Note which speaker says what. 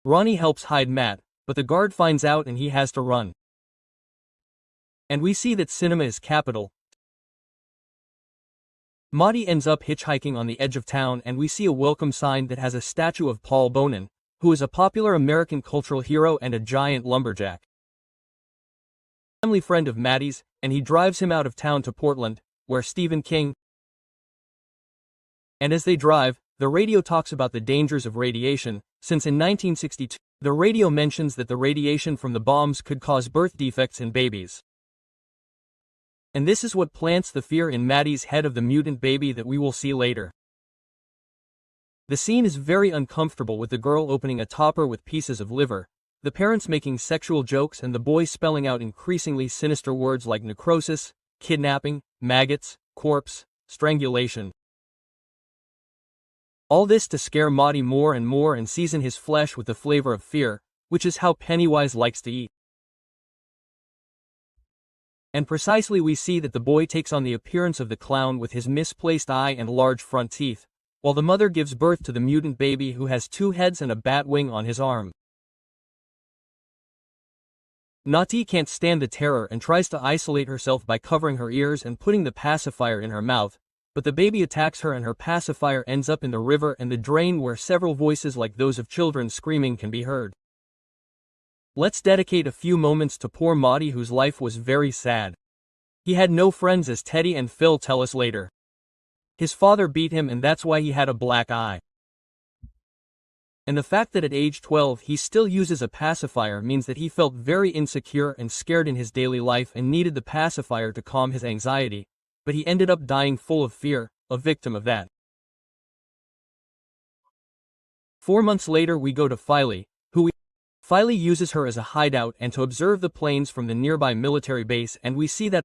Speaker 1: Ronnie helps hide Matt, but the guard finds out and he has to run. And we see that cinema is capital. Maudie ends up hitchhiking on the edge of town and we see a welcome sign that has a statue of Paul Bonin, who is a popular American cultural hero and a giant lumberjack. Family friend of Maddie's, and he drives him out of town to Portland, where Stephen King. And as they drive, the radio talks about the dangers of radiation, since in 1962, the radio mentions that the radiation from the bombs could cause birth defects in babies. And this is what plants the fear in Maddie's head of the mutant baby that we will see later. The scene is very uncomfortable with the girl opening a topper with pieces of liver, the parents making sexual jokes and the boy spelling out increasingly sinister words like necrosis, kidnapping, maggots, corpse, strangulation. All this to scare Maudie more and more and season his flesh with the flavor of fear, which is how Pennywise likes to eat. And precisely we see that the boy takes on the appearance of the clown with his misplaced eye and large front teeth, while the mother gives birth to the mutant baby who has 2 heads and a bat wing on his arm. Nati can't stand the terror and tries to isolate herself by covering her ears and putting the pacifier in her mouth, but the baby attacks her and her pacifier ends up in the river and the drain where several voices like those of children screaming can be heard. Let's dedicate a few moments to poor Maudie, whose life was very sad. He had no friends, as Teddy and Phil tell us later. His father beat him and that's why he had a black eye. And the fact that at age 12 he still uses a pacifier means that he felt very insecure and scared in his daily life and needed the pacifier to calm his anxiety, but he ended up dying full of fear, a victim of that. 4 months later we go to Filey, Filey uses her as a hideout and to observe the planes from the nearby military base, and we see that